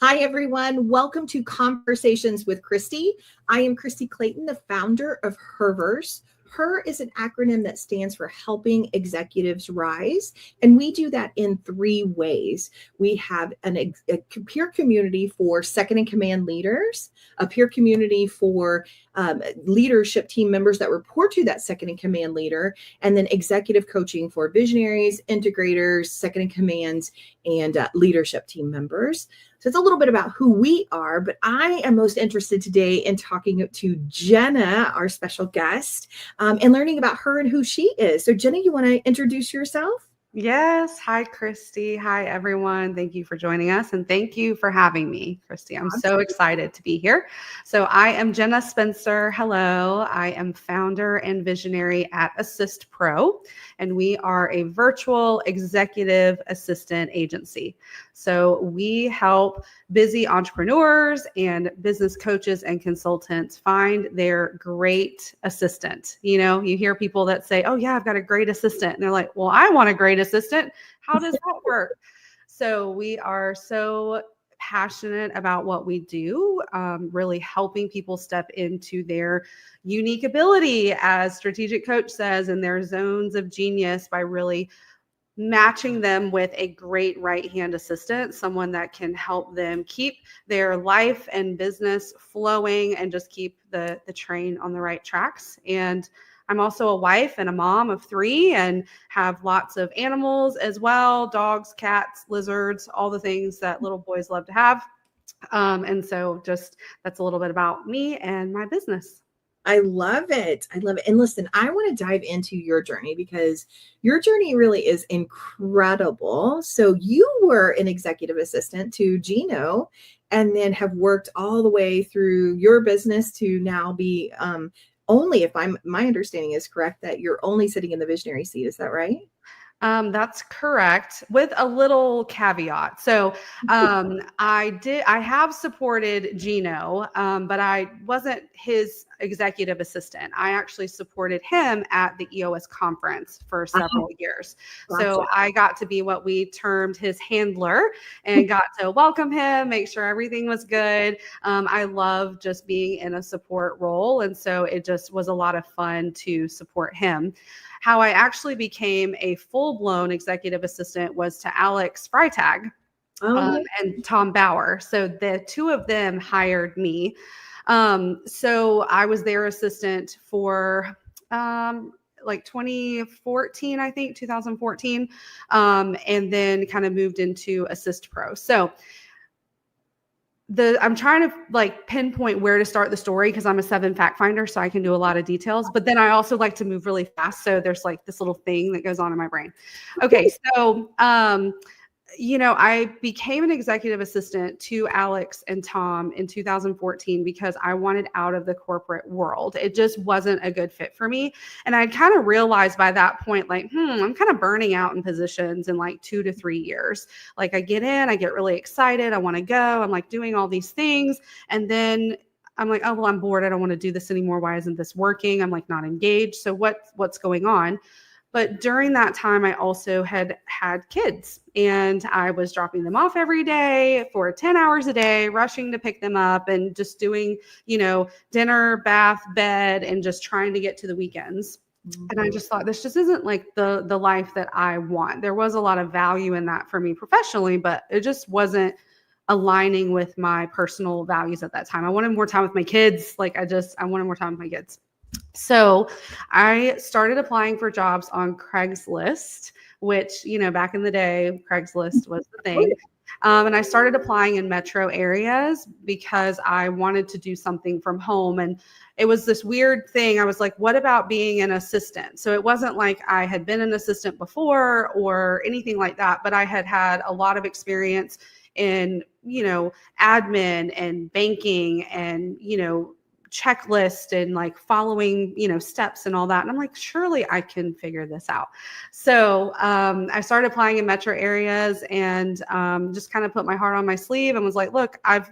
Hi, everyone. Welcome to ConvHERsations with Kristie. I am Kristie Clayton, the founder of HERverse. HER is an acronym that stands for Helping Executives Rise, and we do that in 3 ways. We have a peer community for second-in-command leaders, a peer community for leadership team members that report to that second-in-command leader, and then executive coaching for visionaries, integrators, second-in-commands, and leadership team members. So it's a little bit about who we are, but I am most interested today in talking to Jenna, our special guest, and learning about her and who she is. So Jenna, you want to introduce yourself? Yes. Hi, Kristie. Hi, everyone. Thank you for joining us. And thank you for having me, Kristie. I'm so excited to be here. So I am Jenna Spencer. Hello. I am founder and visionary at AssistPro, and we are a virtual executive assistant agency. So we help busy entrepreneurs and business coaches and consultants find their great assistant. You know, you hear people that say, oh yeah, I've got a great assistant. And they're like, well, I want a great assistant. How does that work? So we are so passionate about what we do, really helping people step into their unique ability, as strategic coach says, in their zones of genius by really matching them with a great right-hand assistant, someone that can help them keep their life and business flowing and just keep the train on the right tracks. And I'm also a wife and a mom of 3 and have lots of animals as well, dogs, cats, lizards, all the things that little boys love to have. And so just that's a little bit about me and my business. I love it. I love it. And listen, I want to dive into your journey because your journey really is incredible. So you were an executive assistant to Gino and then have worked all the way through your business to now be only, if my understanding is correct, that you're only sitting in the visionary seat. Is that right? That's correct, with a little caveat. So I have supported Gino, but I wasn't his executive assistant. I actually supported him at the EOS conference for several years. Gotcha. So I got to be what we termed his handler and got to welcome him, make sure everything was good. I love just being in a support role. And so it just was a lot of fun to support him. How I actually became a full-blown executive assistant was to Alex Freitag and Tom Bauer. So the 2 of them hired me. So I was their assistant for like 2014, I think, 2014, and then kind of moved into AssistPro. So I'm trying to like pinpoint where to start the story because I'm a 7 fact finder, so I can do a lot of details, but then I also like to move really fast. So there's like this little thing that goes on in my brain. Okay. So, I became an executive assistant to Alex and Tom in 2014 because I wanted out of the corporate world. It just wasn't a good fit for me. And I kind of realized by that point, like, I'm kind of burning out in positions in like 2 to 3 years. Like I get in, I get really excited. I want to go. I'm like doing all these things. And then I'm like, oh, well, I'm bored. I don't want to do this anymore. Why isn't this working? I'm like not engaged. So what's going on? But during that time, I also had kids and I was dropping them off every day for 10 hours a day, rushing to pick them up and just doing, dinner, bath, bed, and just trying to get to the weekends. And I just thought this just isn't like the life that I want. There was a lot of value in that for me professionally, but it just wasn't aligning with my personal values at that time. I wanted more time with my kids. I wanted more time with my kids. So I started applying for jobs on Craigslist, which, back in the day, Craigslist was the thing. And I started applying in metro areas because I wanted to do something from home. And it was this weird thing. I was like, what about being an assistant? So it wasn't like I had been an assistant before or anything like that, but I had a lot of experience in, admin and banking and, checklist and like following, steps and all that. And I'm like, surely I can figure this out. So I started applying in metro areas and just kind of put my heart on my sleeve and was like, look, I've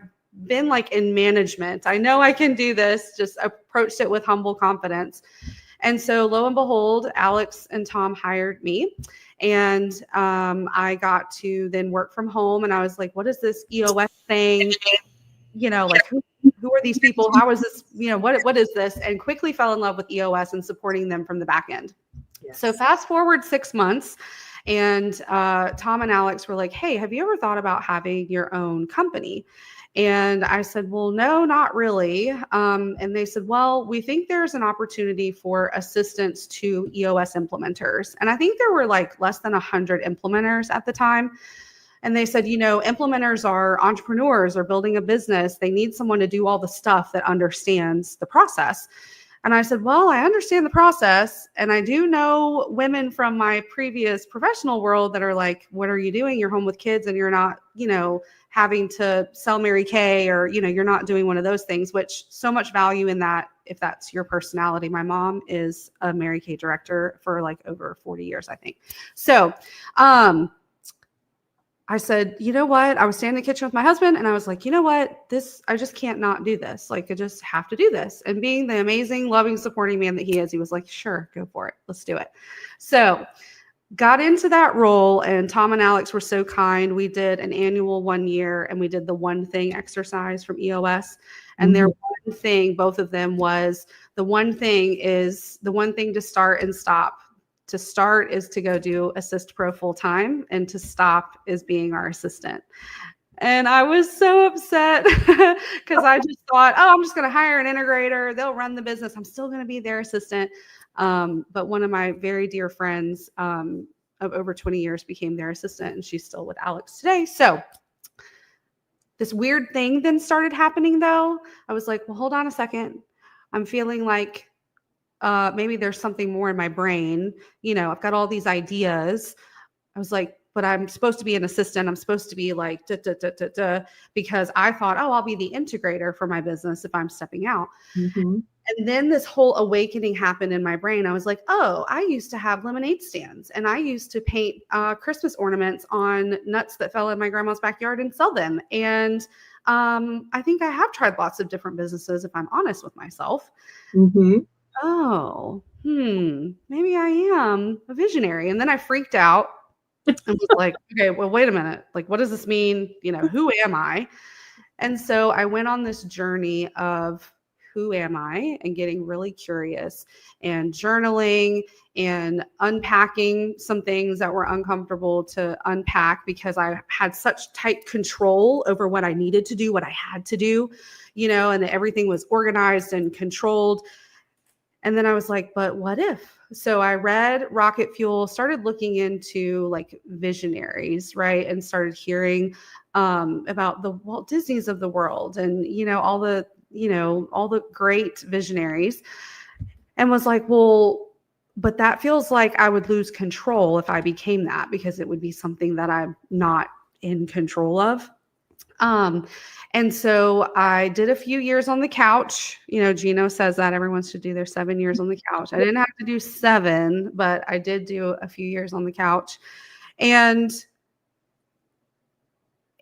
been like in management. I know I can do this, just approached it with humble confidence. And so lo and behold, Alex and Tom hired me, and I got to then work from home. And I was like, what is this EOS thing? Like who are these people? How is this? What is this? And quickly fell in love with EOS and supporting them from the back end. Yes. So fast forward 6 months, and Tom and Alex were like, hey, have you ever thought about having your own company? And I said, well, no, not really. And they said, well, we think there's an opportunity for assistance to EOS implementers. And I think there were like less than 100 implementers at the time. And they said, implementers are entrepreneurs or building a business. They need someone to do all the stuff that understands the process. And I said, well, I understand the process. And I do know women from my previous professional world that are like, what are you doing? You're home with kids and you're not, having to sell Mary Kay, or, you're not doing one of those things, which so much value in that, if that's your personality. My mom is a Mary Kay director for like over 40 years, I think. So, I said, you know what? I was standing in the kitchen with my husband and I was like, you know what? I just can't not do this. Like, I just have to do this. And being the amazing, loving, supporting man that he is, he was like, sure, go for it. Let's do it. So got into that role, and Tom and Alex were so kind. We did an annual 1 year, and we did the one thing exercise from EOS. And their one thing, both of them, was the one thing to start and stop. To start is to go do AssistPro full time, and to stop is being our assistant. And I was so upset because I just thought, oh, I'm just going to hire an integrator. They'll run the business. I'm still going to be their assistant. But one of my very dear friends of over 20 years became their assistant, and she's still with Alex today. So this weird thing then started happening, though. I was like, well, hold on a second. I'm feeling like maybe there's something more in my brain. I've got all these ideas. I was like, but I'm supposed to be an assistant. I'm supposed to be like, because I thought, oh, I'll be the integrator for my business if I'm stepping out. Mm-hmm. And then this whole awakening happened in my brain. I was like, oh, I used to have lemonade stands, and I used to paint Christmas ornaments on nuts that fell in my grandma's backyard and sell them. And I think I have tried lots of different businesses, if I'm honest with myself. Mm-hmm. Oh, maybe I am a visionary. And then I freaked out and was like, okay, well, wait a minute. Like, what does this mean? Who am I? And so I went on this journey of who am I, and getting really curious and journaling and unpacking some things that were uncomfortable to unpack, because I had such tight control over what I needed to do, what I had to do, and everything was organized and controlled. And then I was like, but what if? So I read Rocket Fuel, started looking into like visionaries, right? And started hearing about the Walt Disneys of the world, and, all the great visionaries, and was like, well, but that feels like I would lose control if I became that, because it would be something that I'm not in control of. And so I did a few years on the couch. Gino says that everyone should do their 7 years on the couch. I didn't have to do 7, but I did do a few years on the couch. And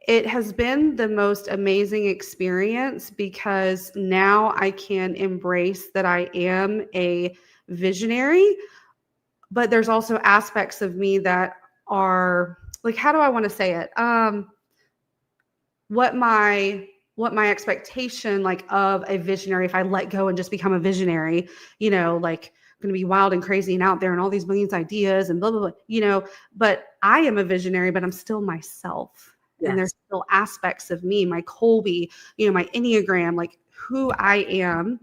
it has been the most amazing experience, because now I can embrace that I am a visionary, but there's also aspects of me that are like, how do I want to say it? What my expectation like of a visionary, if I let go and just become a visionary, like I'm going to be wild and crazy and out there and all these millions of ideas and blah, blah, blah, but I am a visionary, but I'm still myself. Yes. And there's still aspects of me, my Kolbe, my Enneagram, like who I am.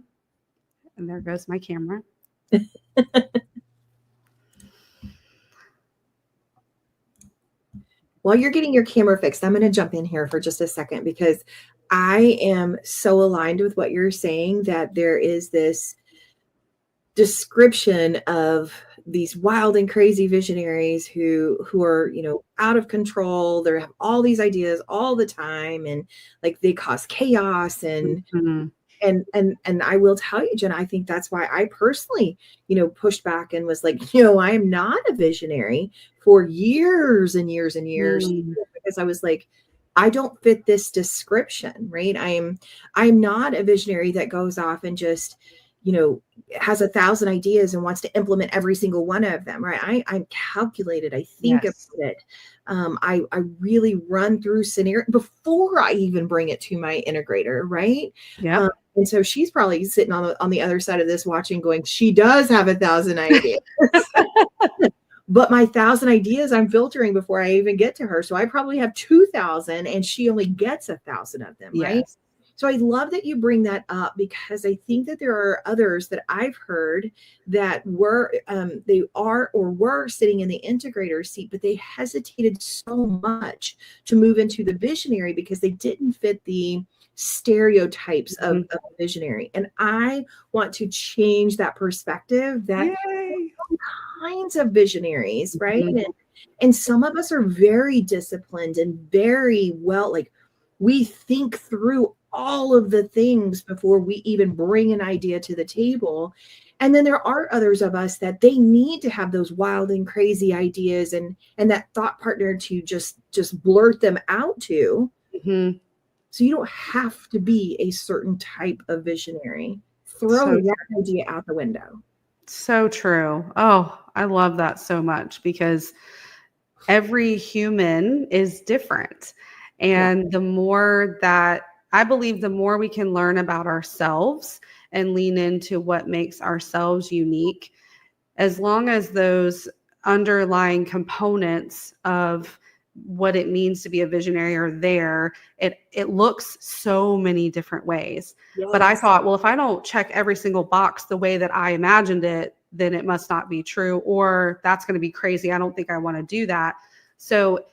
And there goes my camera. While you're getting your camera fixed, I'm going to jump in here for just a second, because I am so aligned with what you're saying, that there is this description of these wild and crazy visionaries who are, out of control. They have all these ideas all the time, and like they cause chaos and and I will tell you, Jenna, I think that's why I personally, pushed back and was like, I am not a visionary for years and years and years, because I was like, I don't fit this description, right? I'm not a visionary that goes off and just, has 1,000 ideas and wants to implement every single one of them, right? I'm calculated. I think about it. I really run through scenario before I even bring it to my integrator, right? Yeah. And so she's probably sitting on the other side of this watching going, she does have 1,000 ideas. But my 1,000 ideas I'm filtering before I even get to her. So I probably have 2,000 and she only gets 1,000 of them, right? Yes. So I love that you bring that up, because I think that there are others that I've heard that were sitting in the integrator seat, but they hesitated so much to move into the visionary because they didn't fit the stereotypes of a visionary. And I want to change that perspective that all kinds of visionaries, right? And some of us are very disciplined and very well, like we think through all of the things before we even bring an idea to the table. And then there are others of us that they need to have those wild and crazy ideas and that thought partner to just blurt them out to. So you don't have to be a certain type of visionary. Throw that idea out the window. So true. Oh, I love that so much, because every human is different. And the more that I believe, the more we can learn about ourselves and lean into what makes ourselves unique, as long as those underlying components of what it means to be a visionary are there, it looks so many different ways. But I thought, well, if I don't check every single box the way that I imagined it, then it must not be true, or that's going to be crazy. I don't think I want to do that. So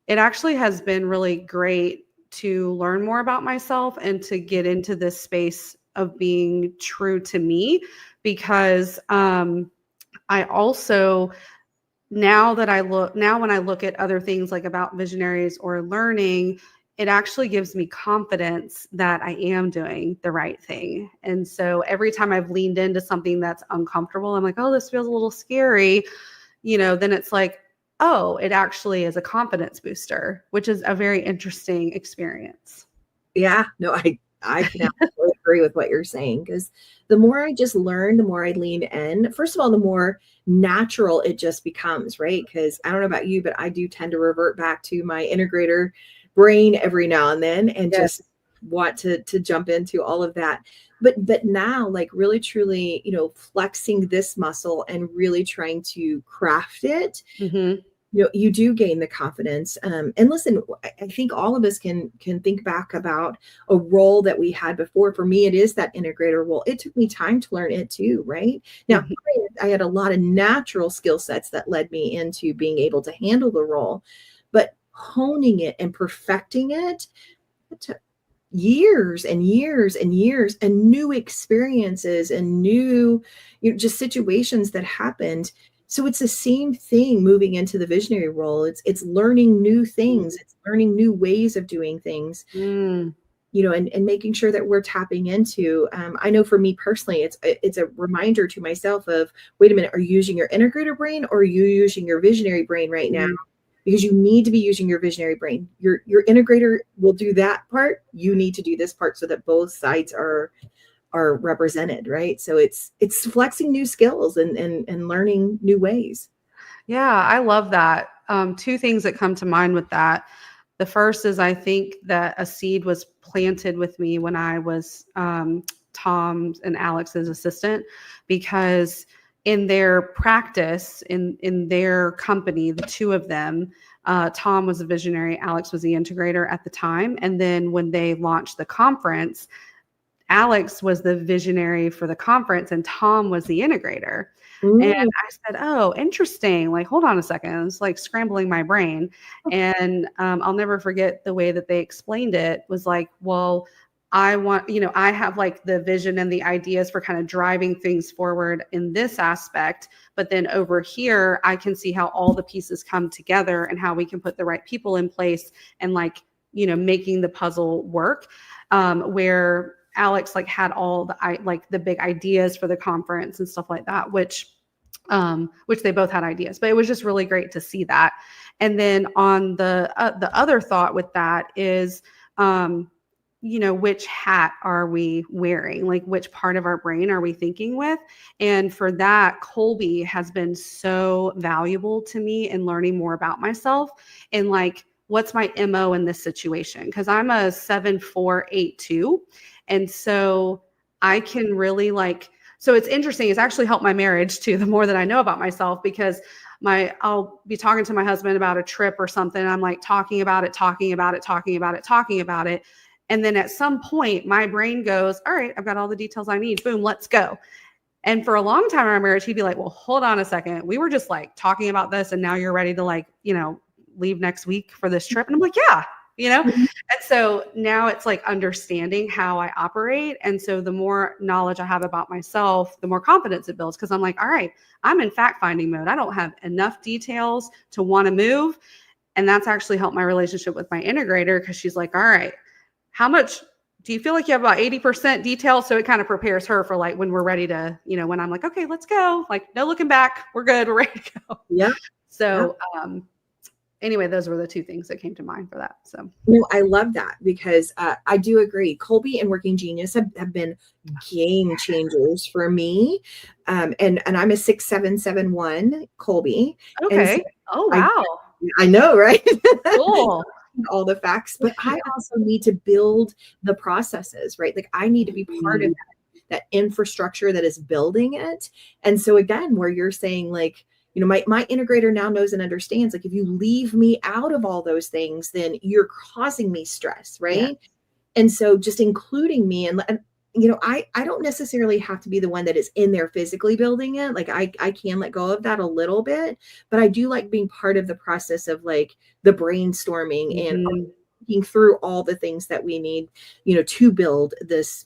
it actually has been really great to learn more about myself and to get into this space of being true to me, because I also, now when I look at other things like about visionaries or learning, it actually gives me confidence that I am doing the right thing. And so every time I've leaned into something that's uncomfortable, I'm like, oh, this feels a little scary, then it's like, oh, it actually is a confidence booster, which is a very interesting experience. Yeah, no, I can absolutely agree with what you're saying, because the more I just learn, the more I lean in. First of all, the more natural it just becomes, right? Because I don't know about you, but I do tend to revert back to my integrator brain every now and then and just want to jump into all of that. But now, like really truly, flexing this muscle and really trying to craft it. You do gain the confidence. And listen, I think all of us can think back about a role that we had before. For me, it is that integrator role. It took me time to learn it too, right? Now, I had a lot of natural skill sets that led me into being able to handle the role, but honing it and perfecting it took years and years and years, and new experiences and new, just situations that happened. So it's the same thing moving into the visionary role. It's learning new things. It's learning new ways of doing things, and making sure that we're tapping into. I know for me personally, it's a reminder to myself of, wait a minute, are you using your integrator brain or are you using your visionary brain right now? Because you need to be using your visionary brain. Your integrator will do that part. You need to do this part so that both sides are represented, right? So it's flexing new skills and learning new ways. Yeah, I love that. Two things that come to mind with that. The first is, I think that a seed was planted with me when I was Tom and Alex's assistant, because in their practice, in their company, the two of them, Tom was a visionary, Alex was the integrator at the time. And then when they launched the conference, Alex was the visionary for the conference and Tom was the integrator. And I said, oh, interesting. Like, hold on a second. It's like scrambling my brain. And I'll never forget the way that they explained it was like, well, I want, I have like the vision and the ideas for kind of driving things forward in this aspect. But then over here, I can see how all the pieces come together and how we can put the right people in place and like, making the puzzle work, where Alex like had all the big ideas for the conference and stuff like that, which they both had ideas, but it was just really great to see that. And then on the other thought with that is, which hat are we wearing? Like, which part of our brain are we thinking with? And for that, Kolbe has been so valuable to me in learning more about myself and like, what's my MO in this situation? Because I'm a 7-4-8-2. And so I can really like, so it's interesting. It's actually helped my marriage too, the more that I know about myself, because I'll be talking to my husband about a trip or something. I'm like talking about it. And then at some point, my brain goes, all right, I've got all the details I need. Boom, let's go. And for a long time in our marriage, he'd be like, well, hold on a second. We were just like talking about this. And now you're ready to like, leave next week for this trip. And I'm like, yeah, And so now it's like understanding how I operate. And so the more knowledge I have about myself, the more confidence it builds. Cause I'm like, all right, I'm in fact finding mode. I don't have enough details to want to move. And that's actually helped my relationship with my integrator. Cause she's like, all right, how much do you feel like you have about 80% detail? So it kind of prepares her for like when we're ready to, when I'm like, okay, let's go. Like no looking back. We're good. We're ready to go. Yeah. So, anyway, those were the two things that came to mind for that. So I love that because I do agree. Kolbe and Working Genius have been game changers for me. And I'm a 6771 Kolbe. Okay. So oh, wow. I know, right? Cool. All the facts, but I also need to build the processes, right? Like I need to be part of that infrastructure that is building it. And so again, where you're saying like, my integrator now knows and understands, like, if you leave me out of all those things, then you're causing me stress. Right. Yeah. And so just including me and I don't necessarily have to be the one that is in there physically building it. Like I can let go of that a little bit, but I do like being part of the process of like the brainstorming and thinking through all the things that we need, to build this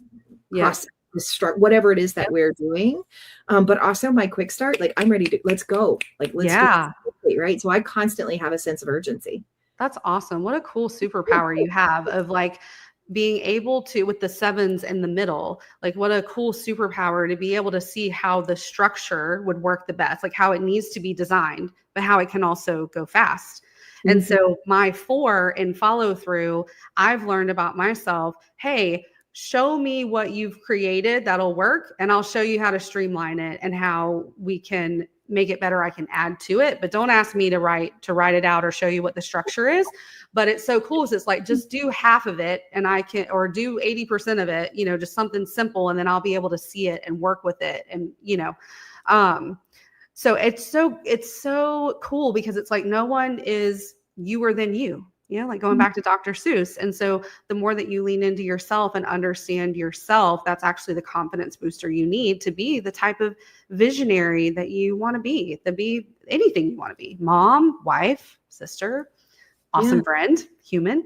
process. Start whatever it is that we're doing, but also my quick start, like I'm ready to let's go, like let's do it, right? So I constantly have a sense of urgency. That's awesome. What a cool superpower you have of like being able to, with the sevens in the middle, like what a cool superpower to be able to see how the structure would work the best, like how it needs to be designed, but how it can also go fast. And so my 4 in follow through, I've learned about myself, hey, show me what you've created that'll work, and I'll show you how to streamline it and how we can make it better. I can add to it, but don't ask me to write it out or show you what the structure is. But it's so cool. It's like, just do half of it and I can, or do 80% of it, just something simple. And then I'll be able to see it and work with it. And, so it's so cool because it's like, no one is youer than you. Like going back to Dr. Seuss. And so the more that you lean into yourself and understand yourself, that's actually the confidence booster you need to be the type of visionary that you want to be anything you want to be: mom, wife, sister, awesome friend, human.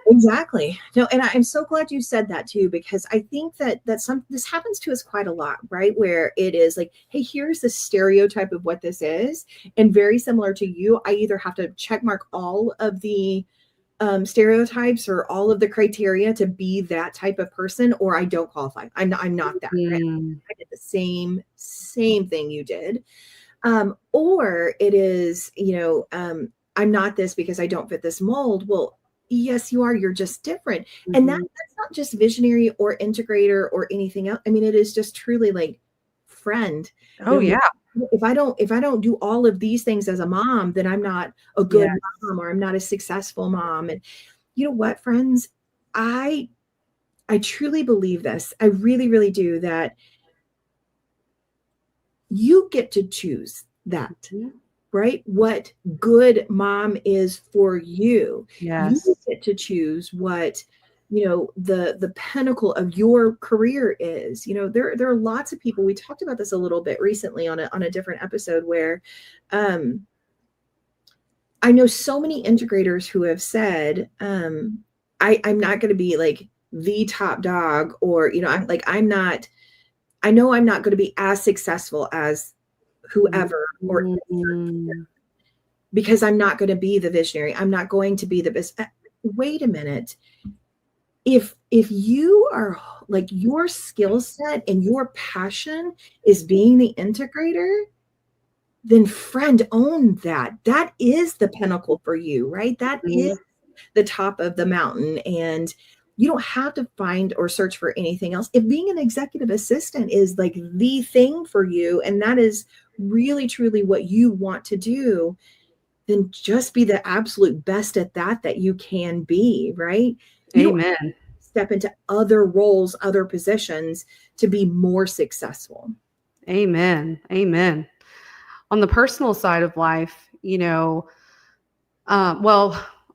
Exactly. No, and I'm so glad you said that too, because I think that this happens to us quite a lot, right? Where it is like, hey, here's the stereotype of what this is. And very similar to you, I either have to check mark all of the stereotypes or all of the criteria to be that type of person, or I don't qualify. I'm not that. Right? I did the same thing you did. Or it is, I'm not this because I don't fit this mold. Well, yes, you are. You're just different. And that's not just visionary or integrator or anything else. I mean, it is just truly like friend. Oh, yeah. If I don't do all of these things as a mom, then I'm not a good mom, or I'm not a successful mom. And you know what, friends, I truly believe this. I really, really do, that you get to choose that. Right? What good mom is for you. Yes. You get to choose what, the pinnacle of your career is. There are lots of people, we talked about this a little bit recently on a different episode, where I know so many integrators who have said, I'm not going to be like the top dog, or, I know I'm not going to be as successful as whoever, or because I'm not going to be the visionary. I'm not going to be the best. Wait a minute. If you are like, your skill set and your passion is being the integrator, then friend, own that. That is the pinnacle for you, right? That is the top of the mountain. And you don't have to find or search for anything else. If being an executive assistant is like the thing for you, and that is really, truly what you want to do, then just be the absolute best at that you can be, right? You don't Amen. have to step into other roles, other positions to be more successful. Amen. Amen. On the personal side of life, well,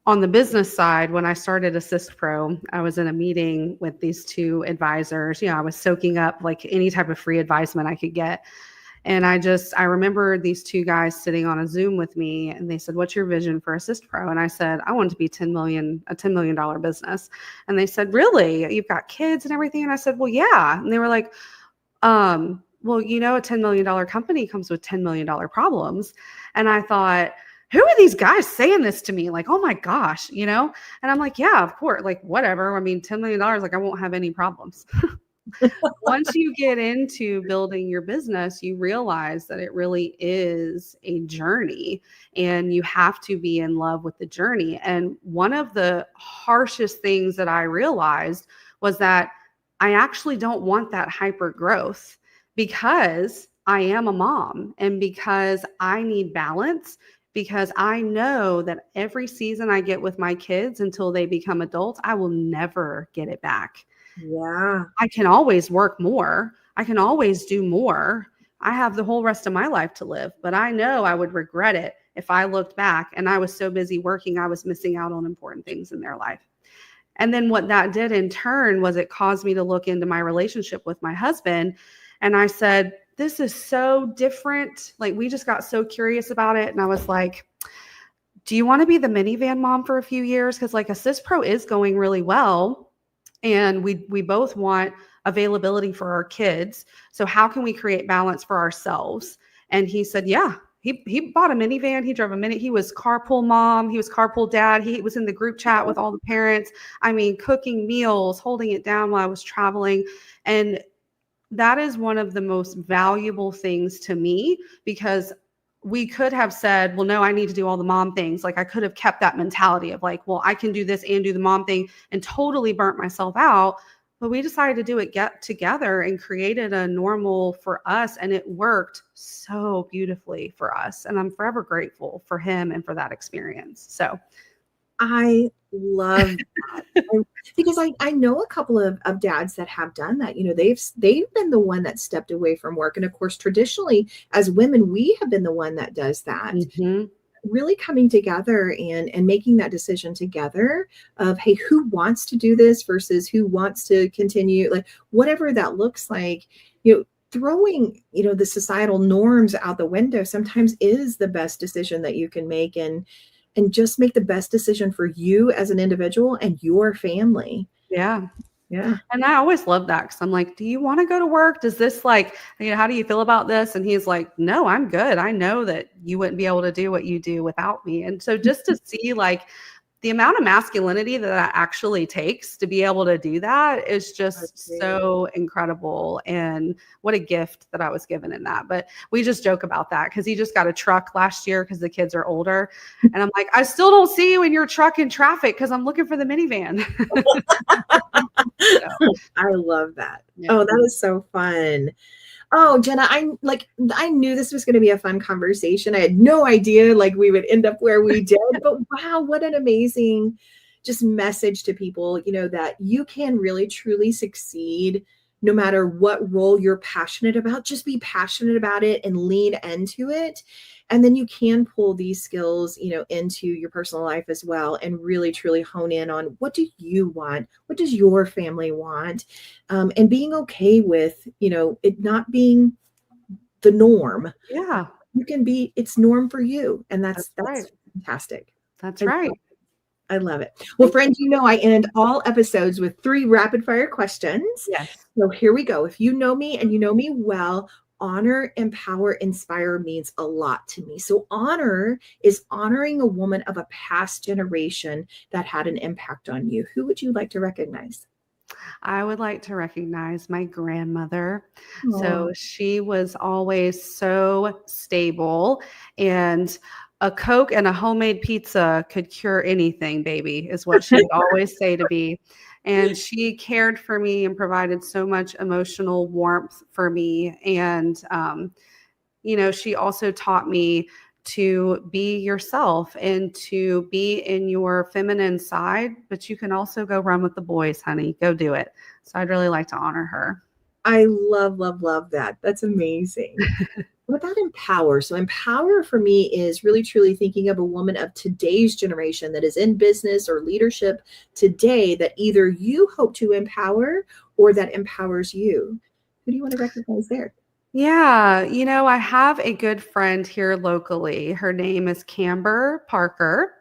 on the business side, when I started AssistPro, I was in a meeting with these two advisors. I was soaking up like any type of free advisement I could get. And I remember these two guys sitting on a Zoom with me, and they said, "What's your vision for AssistPro?" And I said, "I want it to be a $10 million business." And they said, "Really? You've got kids and everything?" And I said, "Well, yeah." And they were like, well, a $10 million company comes with $10 million problems. And I thought, who are these guys saying this to me? Like, oh my gosh, And I'm like, yeah, of course, like whatever. I mean, $10 million, like I won't have any problems. Once you get into building your business, you realize that it really is a journey, and you have to be in love with the journey. And one of the harshest things that I realized was that I actually don't want that hyper growth, because I am a mom, and because I need balance, because I know that every season I get with my kids until they become adults, I will never get it back. Yeah. I can always work more. I can always do more. I have the whole rest of my life to live, but I know I would regret it if I looked back and I was so busy working, I was missing out on important things in their life. And then what that did in turn was it caused me to look into my relationship with my husband. And I said, this is so different. Like, we just got so curious about it. And I was like, do you want to be the minivan mom for a few years? Because like AssistPro is going really well. And we both want availability for our kids. So how can we create balance for ourselves? And he said, yeah. He bought a minivan. He drove a He was carpool mom. He was carpool dad. He was in the group chat with all the parents. I mean, cooking meals, holding it down while I was traveling. And that is one of the most valuable things to me, because we could have said, well, no, I need to do all the mom things. Like, I could have kept that mentality of like, well, I can do this and do the mom thing, and totally burnt myself out. But we decided to do it together and created a normal for us. And it worked so beautifully for us. And I'm forever grateful for him and for that experience. So I love that. Because I know a couple of dads that have done that. They've been the one that stepped away from work. And of course, traditionally, as women, we have been the one that does that. Mm-hmm. Really coming together and making that decision together of, hey, who wants to do this versus who wants to continue, like whatever that looks like, throwing, the societal norms out the window sometimes is the best decision that you can make, and just make the best decision for you as an individual and your family. Yeah. Yeah. And I always love that, because I'm like, do you want to go to work? Does this like, how do you feel about this? And he's like, no, I'm good. I know that you wouldn't be able to do what you do without me. And so just to see like the amount of masculinity that actually takes to be able to do that is just so incredible. And what a gift that I was given in that. But we just joke about that, because he just got a truck last year because the kids are older. And I'm like, I still don't see you in your truck in traffic because I'm looking for the minivan. So, I love that. Yeah. Oh, that is so fun. Oh, Jenna, I knew this was going to be a fun conversation. I had no idea like we would end up where we did, but wow, what an amazing just message to people, that you can really truly succeed no matter what role you're passionate about. Just be passionate about it and lean into it. And then you can pull these skills, into your personal life as well, and really truly hone in on, what do you want? What does your family want? And being okay with, it not being the norm. Yeah. You can be, it's norm for you. And that's right. Fantastic. That's right. I love it. Well, friends, I end all episodes with 3 rapid fire questions. Yes. So here we go. If you know me and you know me well, honor, empower, inspire means a lot to me. So honor is honoring a woman of a past generation that had an impact on you. Who would you like to recognize? I would like to recognize my grandmother. Aww. So she was always so stable, and a Coke and a homemade pizza could cure anything, baby, is what she would always say to me. And she cared for me and provided so much emotional warmth for me. And, she also taught me to be yourself and to be in your feminine side, but you can also go run with the boys, honey. Go do it. So I'd really like to honor her. I love, love, love that. That's amazing. What about empower? So empower for me is really truly thinking of a woman of today's generation that is in business or leadership today that either you hope to empower or that empowers you. Who do you want to recognize there? Yeah, I have a good friend here locally. Her name is Camber Parker,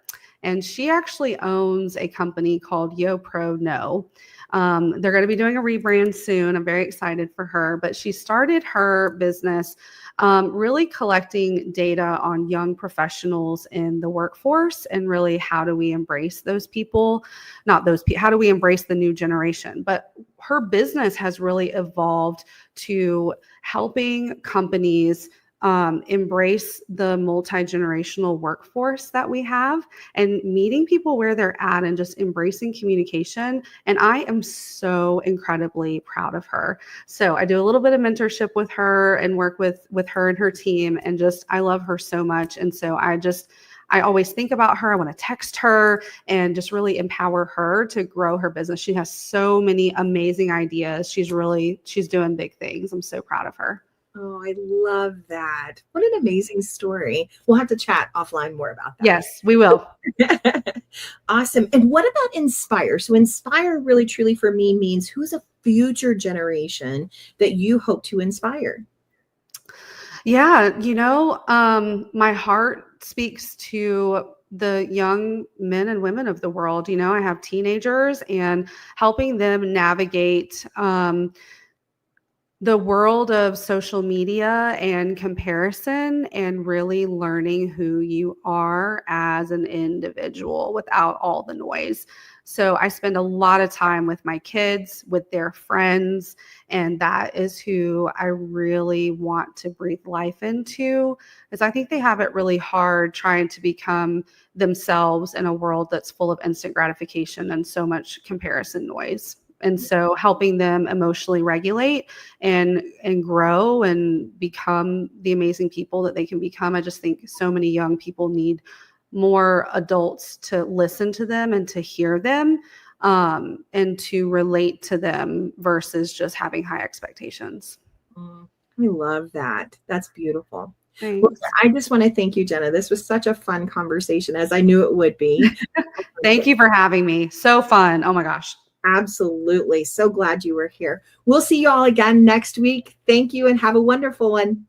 and she actually owns a company called Yo Pro No. They're going to be doing a rebrand soon. I'm very excited for her, but she started her business really collecting data on young professionals in the workforce and really how do we embrace those people, how do we embrace the new generation? But her business has really evolved to helping companies embrace the multi-generational workforce that we have and meeting people where they're at and just embracing communication. And I am so incredibly proud of her. So I do a little bit of mentorship with her and work with her and her team. And just, I love her so much. And so I always think about her. I want to text her and just really empower her to grow her business. She has so many amazing ideas. She's doing big things. I'm so proud of her. Oh, I love that. What an amazing story. We'll have to chat offline more about that. Yes, we will. Awesome. And what about inspire? So inspire really truly for me means who's a future generation that you hope to inspire? Yeah, my heart speaks to the young men and women of the world. I have teenagers and helping them navigate the world of social media and comparison and really learning who you are as an individual without all the noise. So I spend a lot of time with my kids, with their friends, and that is who I really want to breathe life into, because I think they have it really hard trying to become themselves in a world that's full of instant gratification and so much comparison noise. And so helping them emotionally regulate and grow and become the amazing people that they can become. I just think so many young people need more adults to listen to them and to hear them and to relate to them versus just having high expectations. I love that. That's beautiful. Thanks. Well, I just want to thank you, Jenna. This was such a fun conversation, as I knew it would be. Thank you for having me. So fun. Oh my gosh. Absolutely. So glad you were here. We'll see you all again next week. Thank you and have a wonderful one.